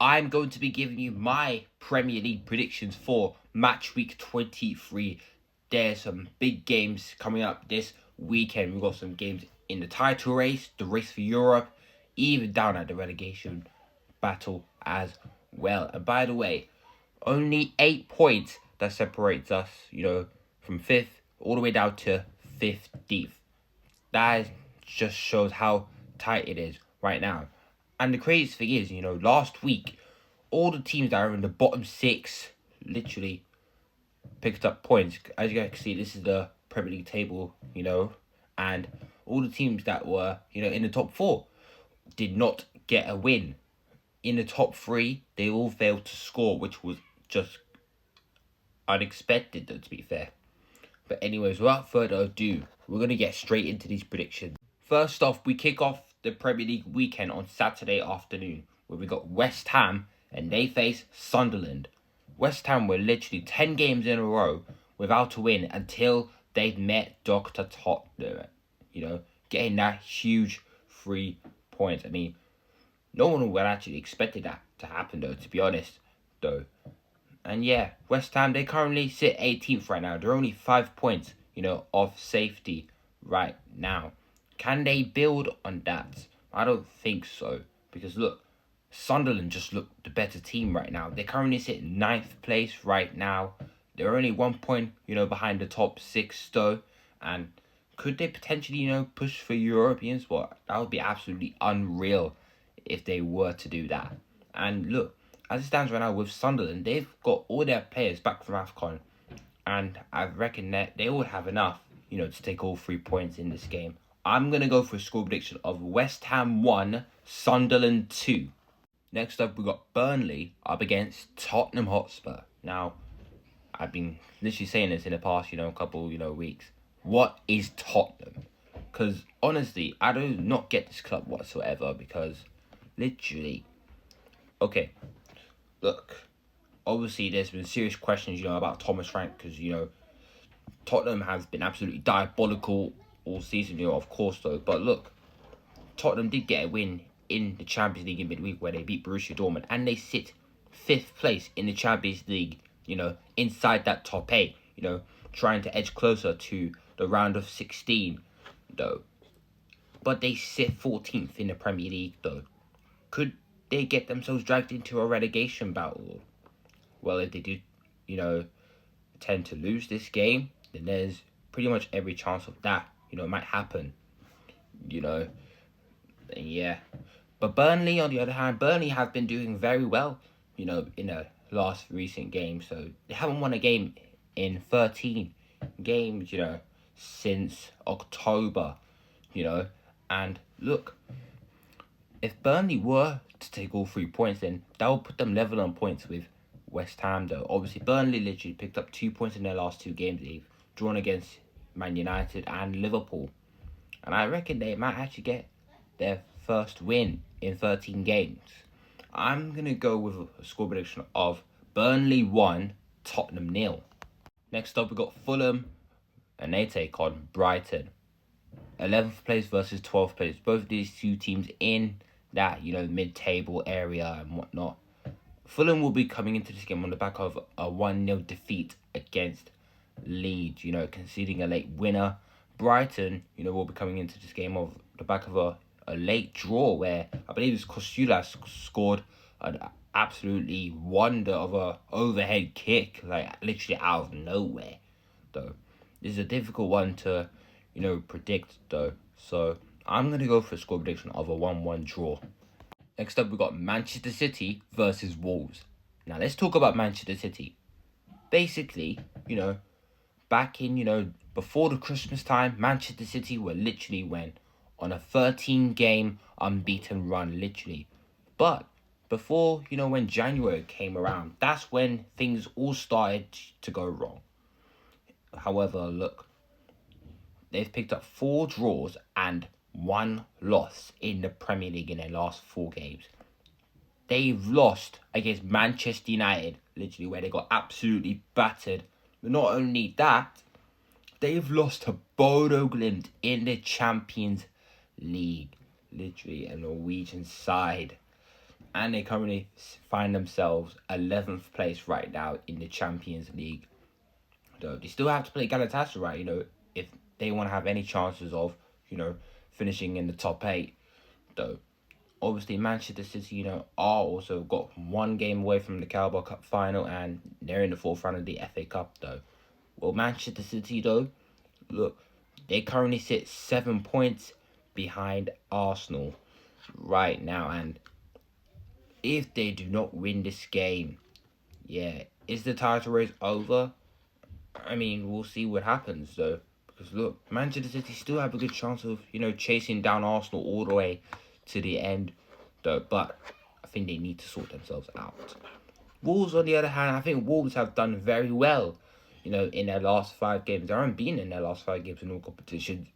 I'm going to be giving you my Premier League predictions for match week 23. There's some big games coming up this weekend. We've got some games in the title race, the race for Europe, even down at the relegation battle as well. And by the way, only 8 points that separates us, from 5th all the way down to 15th. That just shows how tight it is right now. And the craziest thing is, last week, all the teams that are in the bottom 6 literally picked up points. As you guys can see, this is the Premier League table, and all the teams that were, in the top 4 did not get a win. In the top 3, they all failed to score, which was just unexpected, to be fair. But anyways, without further ado, we're going to get straight into these predictions. First off, we kick off the Premier League weekend on Saturday afternoon, where we got West Ham and they face Sunderland. West Ham were literally 10 games in a row without a win until they've met Dr. Tottenham, getting that huge 3 points. I mean, no one would actually expected that to happen, though, to be honest, though. And yeah, West Ham, they currently sit 18th right now. They're only 5 points, off safety right now. Can they build on that? I don't think so. Because look, Sunderland just look the better team right now. They currently sit 9th place right now. They're only 1 point, behind the top 6 though. And could they potentially, push for European spot? That would be absolutely unreal if they were to do that. And look, as it stands right now with Sunderland, they've got all their players back from AFCON. And I reckon that they all have enough, to take all 3 points in this game. I'm going to go for a score prediction of West Ham 1, Sunderland 2. Next up, we got Burnley up against Tottenham Hotspur. Now, I've been literally saying this in the past, couple, weeks. What is Tottenham? Because, honestly, I do not get this club whatsoever because, literally, okay, look, obviously there's been serious questions, about Thomas Frank because, Tottenham has been absolutely diabolical all season, of course, though. But look, Tottenham did get a win in the Champions League in midweek where they beat Borussia Dortmund and they sit 5th place in the Champions League, inside that top 8, trying to edge closer to the round of 16, though. But they sit 14th in the Premier League, though. Could they get themselves dragged into a relegation battle? Well, if they do, tend to lose this game, then there's pretty much every chance of that, it might happen, yeah. But Burnley, on the other hand, Burnley have been doing very well, in the last recent games. So they haven't won a game in 13 games, since October, And look, if Burnley were to take all 3 points, then that will put them level on points with West Ham, though. Obviously, Burnley literally picked up 2 points in their last 2 games. They've drawn against Man United and Liverpool. And I reckon they might actually get their first win in 13 games. I'm going to go with a score prediction of Burnley 1, Tottenham 0. Next up, we've got Fulham, and they take on Brighton. 11th place versus 12th place. Both of these two teams in that, mid-table area and whatnot. Fulham will be coming into this game on the back of a 1-0 defeat against Leeds, conceding a late winner. Brighton, will be coming into this game of the back of a late draw where I believe it's Kostulas scored an absolutely wonder of a overhead kick, like literally out of nowhere, though. This is a difficult one to, predict, though. So I'm going to go for a score prediction of a 1-1 draw. Next up, we've got Manchester City versus Wolves. Now, let's talk about Manchester City. Basically, back in, before the Christmas time, Manchester City went on a 13-game unbeaten run, literally. But before, when January came around, that's when things all started to go wrong. However, look, they've picked up 4 draws and 1 loss in the Premier League in their last 4 games. They've lost against Manchester United, literally, where they got absolutely battered. But not only that, they've lost to Bodo Glimt in the Champions League. Literally, a Norwegian side. and they currently find themselves 11th place right now in the Champions League. Though they still have to play Galatasaray, if they want to have any chances of, finishing in the top 8. Though, obviously, Manchester City, are also got one game away from the Carabao Cup final, and they're in the fourth round of the FA Cup, though. Well, Manchester City, though, look, they currently sit 7 points behind Arsenal right now, and if they do not win this game, is the title race over? I mean, we'll see what happens, though. Because, look, Manchester City still have a good chance of, chasing down Arsenal all the way to the end, though. But I think they need to sort themselves out. Wolves, on the other hand, I think Wolves have done very well, in their last 5 games. They're unbeaten in their last 5 games in all competitions,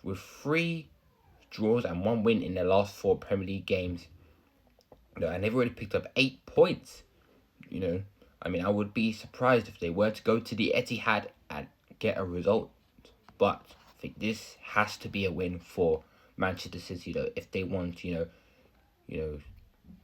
with 3 draws and 1 win in their last 4 Premier League games. And they've already picked up 8 points, I mean, I would be surprised if they were to go to the Etihad and get a result. But I think this has to be a win for Manchester City, though, if they want,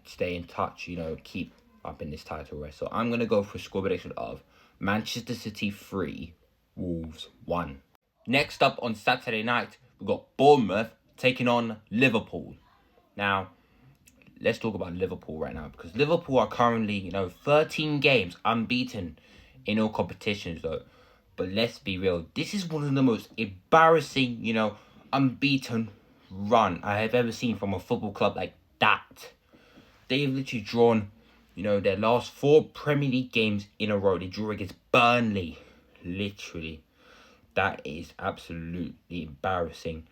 stay in touch, keep up in this title race. So I'm going to go for a score prediction of Manchester City 3, Wolves 1. Next up on Saturday night, we've got Bournemouth taking on Liverpool. Now, let's talk about Liverpool right now, because Liverpool are currently, 13 games unbeaten in all competitions, though. But let's be real, this is one of the most embarrassing, unbeaten run I have ever seen from a football club like that. They've literally drawn, their last 4 Premier League games in a row. They drew against Burnley, literally. That is absolutely embarrassing,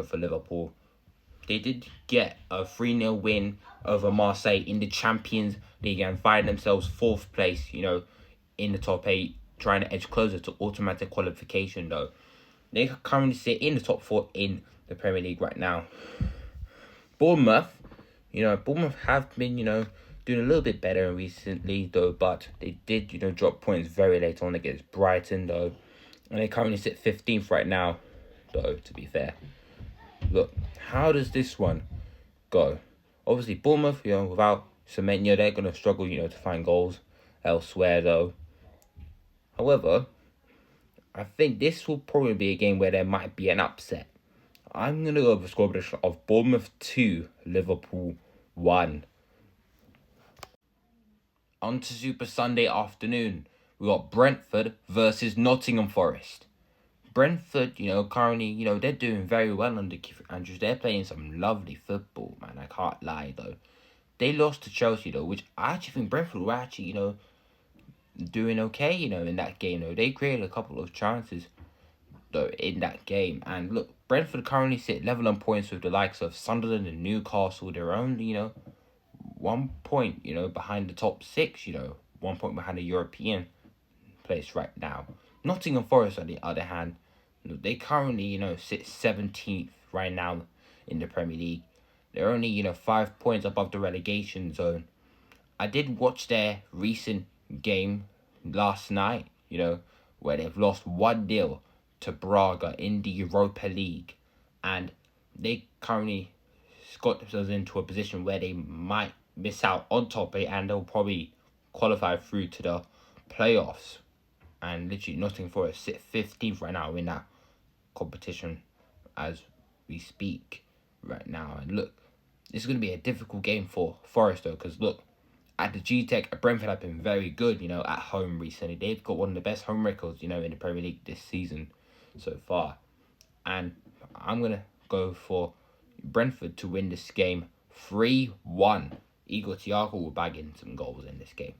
for Liverpool. They did get a 3-0 win over Marseille in the Champions League and find themselves 4th place, in the top 8, trying to edge closer to automatic qualification, though. They currently sit in the top 4 in the Premier League right now. Bournemouth have been, doing a little bit better recently, though, but they did, drop points very late on against Brighton, though. And they currently sit 15th right now, though, to be fair. Look, how does this one go? Obviously, Bournemouth, without Semenyo, they're going to struggle, to find goals elsewhere, though. However, I think this will probably be a game where there might be an upset. I'm going to go with a score prediction of Bournemouth 2, Liverpool 1. On to Super Sunday afternoon. We got Brentford versus Nottingham Forest. Brentford, currently, they're doing very well under Keith Andrews. They're playing some lovely football, man. I can't lie, though. They lost to Chelsea, though, which I actually think Brentford were actually, doing okay, in that game, though. They created a couple of chances, though, in that game. And look, Brentford currently sit level on points with the likes of Sunderland and Newcastle. They're only, 1 point, behind the top 6, 1 point behind the European place right now. Nottingham Forest, on the other hand, they currently, sit 17th right now in the Premier League. They're only, 5 points above the relegation zone. I did watch their recent game last night, where they've lost 1-0 to Braga in the Europa League. And they currently got themselves into a position where they might miss out on top 8, and they'll probably qualify through to the playoffs. And literally Nottingham Forest sit 15th right now in that competition as we speak right now. And look, this is going to be a difficult game for Forest, though, because look, at the G-Tech, Brentford have been very good, at home recently. They've got one of the best home records, in the Premier League this season so far. And I'm going to go for Brentford to win this game 3-1. Igor Thiago will bag in some goals in this game.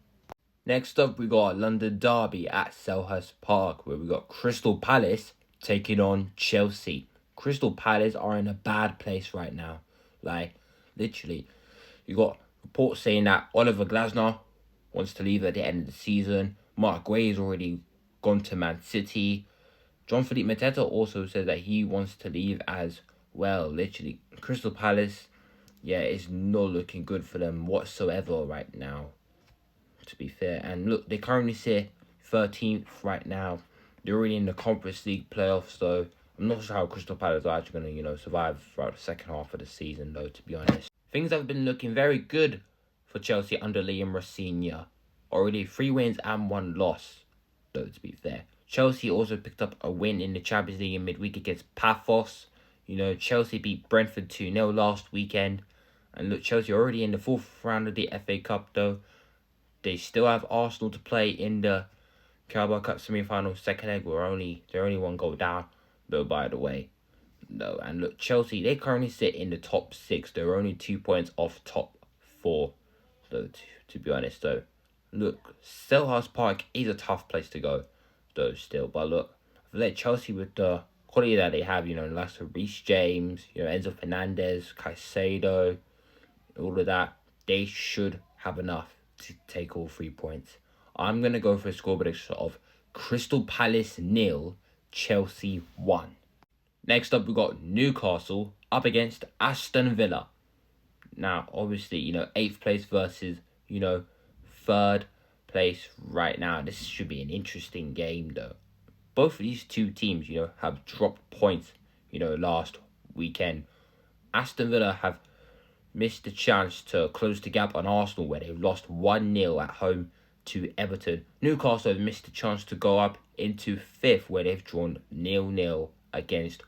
Next up, we got a London derby at Selhurst Park, where we got Crystal Palace taking on Chelsea. Crystal Palace are in a bad place right now. Like, literally, you got reports saying that Oliver Glasner wants to leave at the end of the season. Mark Guay has already gone to Man City. Jean-Philippe Mateta also said that he wants to leave as well. Literally, Crystal Palace, it's not looking good for them whatsoever right now, to be fair. And look, they currently sit 13th right now. They're already in the Conference League playoffs, though. I'm not sure how Crystal Palace are actually going to, survive throughout the second half of the season, though, to be honest. things have been looking very good for Chelsea under Liam Rossignol. Already 3 wins and 1 loss, though, to be fair. Chelsea also picked up a win in the Champions League in midweek against Paphos. Chelsea beat Brentford 2-0 last weekend. And look, Chelsea are already in the 4th round of the FA Cup, though. They still have Arsenal to play in the Carabao Cup semi-final second leg. They're only 1 goal down, though, by the way. No, and look, Chelsea, they currently sit in the top 6. They're only 2 points off top 4, though, to be honest, though. Look, Selhurst Park is a tough place to go, though, still. But look, let Chelsea with the quality that they have, the likes of Reece James, Enzo Fernandez, Caicedo, all of that, they should have enough to take all 3 points. I'm going to go for a score prediction of Crystal Palace 0, Chelsea 1. Next up, we got Newcastle up against Aston Villa. Now, obviously, 8th place versus, 3rd place right now. This should be an interesting game, though. Both of these two teams, have dropped points, last weekend. Aston Villa have missed the chance to close the gap on Arsenal, where they've lost 1-0 at home to Everton. Newcastle have missed the chance to go up into 5th, where they've drawn 0-0 against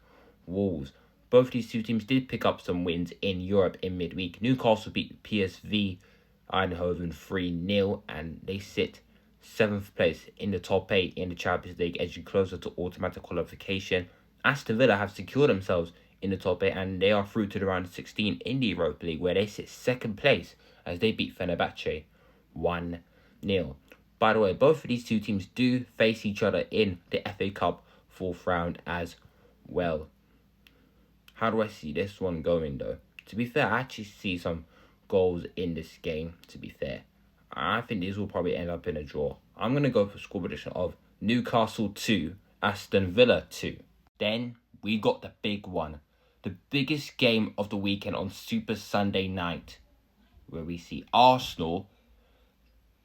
Wolves. Both these two teams did pick up some wins in Europe in midweek. Newcastle beat PSV Eindhoven 3-0, and they sit 7th place in the top 8 in the Champions League, edging closer to automatic qualification. Aston Villa have secured themselves in the top 8, and they are through to the round of 16 in the Europa League, where they sit 2nd place as they beat Fenerbahce 1-0. By the way, both of these two teams do face each other in the FA Cup 4th round as well. How do I see this one going, though? To be fair, I actually see some goals in this game, to be fair. I think these will probably end up in a draw. I'm going to go for a score prediction of Newcastle 2, Aston Villa 2. Then we got the big one. The biggest game of the weekend on Super Sunday night, where we see Arsenal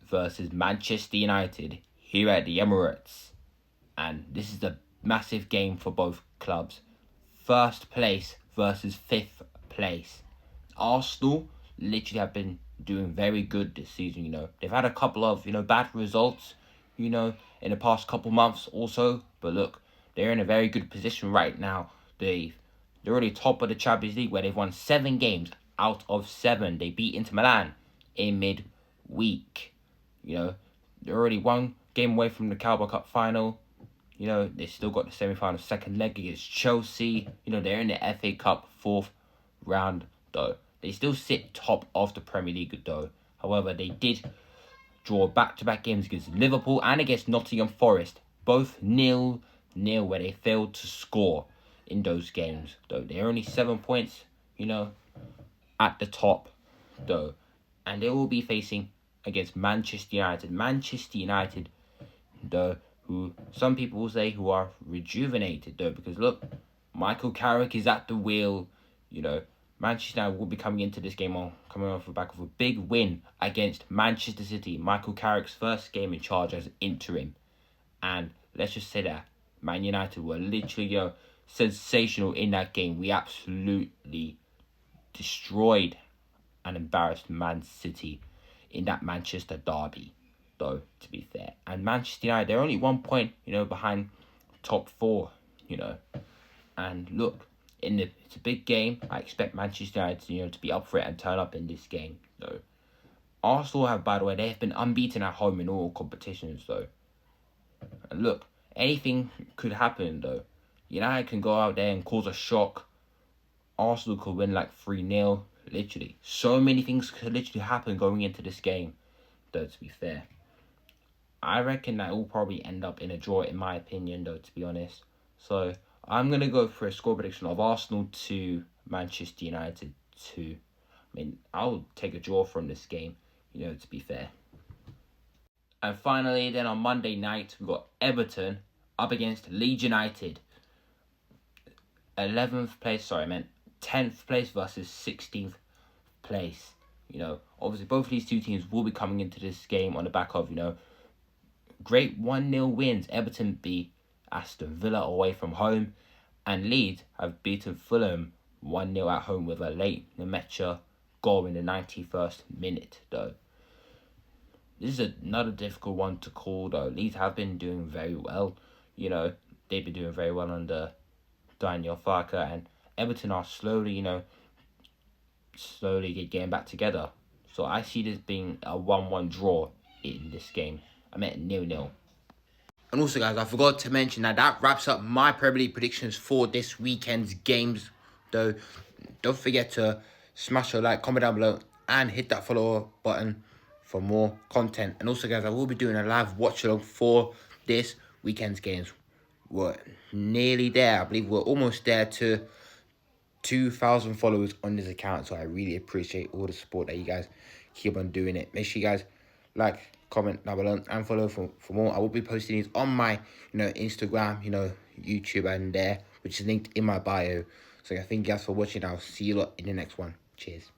versus Manchester United here at the Emirates. And this is a massive game for both clubs. 1st place versus 5th place. Arsenal literally have been doing very good this season, They've had a couple of, bad results, in the past couple months also. But look, they're in a very good position right now. They're already top of the Champions League, where they've won 7 games out of 7. They beat Inter Milan in midweek. They're already 1 game away from the Carabao Cup final. They still got the semi-final second leg against Chelsea. They're in the FA Cup 4th round, though. They still sit top of the Premier League, though. However, they did draw back-to-back games against Liverpool and against Nottingham Forest. Both 0-0, where they failed to score in those games, though. They're only 7 points, at the top, though. And they will be facing against Manchester United. Manchester United, though, who some people will say who are rejuvenated, though, because look, Michael Carrick is at the wheel. Manchester United will be coming into this game coming off the back of a big win against Manchester City. Michael Carrick's first game in charge as interim. And let's just say that Man United were literally sensational in that game. We absolutely destroyed and embarrassed Man City in that Manchester derby, though, to be fair. And Manchester United, they're only 1 point, behind top 4, And look, it's a big game. I expect Manchester United, to be up for it and turn up in this game, though. Arsenal have, by the way, they have been unbeaten at home in all competitions, though. And look, anything could happen, though. United can go out there and cause a shock. Arsenal could win like 3-0. Literally. So many things could literally happen going into this game, though, to be fair. I reckon that will probably end up in a draw, in my opinion, though, to be honest. So, I'm going to go for a score prediction of Arsenal 2, Manchester United 2. I'll take a draw from this game, to be fair. And finally, then on Monday night, we've got Everton up against Leeds United. 10th place versus 16th place. Obviously both of these two teams will be coming into this game on the back of, great 1-0 wins. Everton beat Aston Villa away from home, and Leeds have beaten Fulham 1-0 at home with a late Nemecha goal in the 91st minute, though. This is another difficult one to call, though. Leeds have been doing very well. You know, they've been doing very well under Daniel Farker, and Everton are slowly getting back together. So I see this being a 1-1 draw in this game. I meant 0-0. And also, guys, I forgot to mention that wraps up my Premier League predictions for this weekend's games. Though, don't forget to smash a like, comment down below, and hit that follow button for more content. And also, guys, I will be doing a live watch along for this weekend's games. We're nearly there. I believe we're almost there to 2,000 followers on this account. So I really appreciate all the support that you guys keep on doing it. Make sure you guys like, comment down below, and follow for more. I will be posting these on my Instagram, YouTube, and there, which is linked in my bio. So thank you guys for watching. I'll see you lot in the next one. Cheers.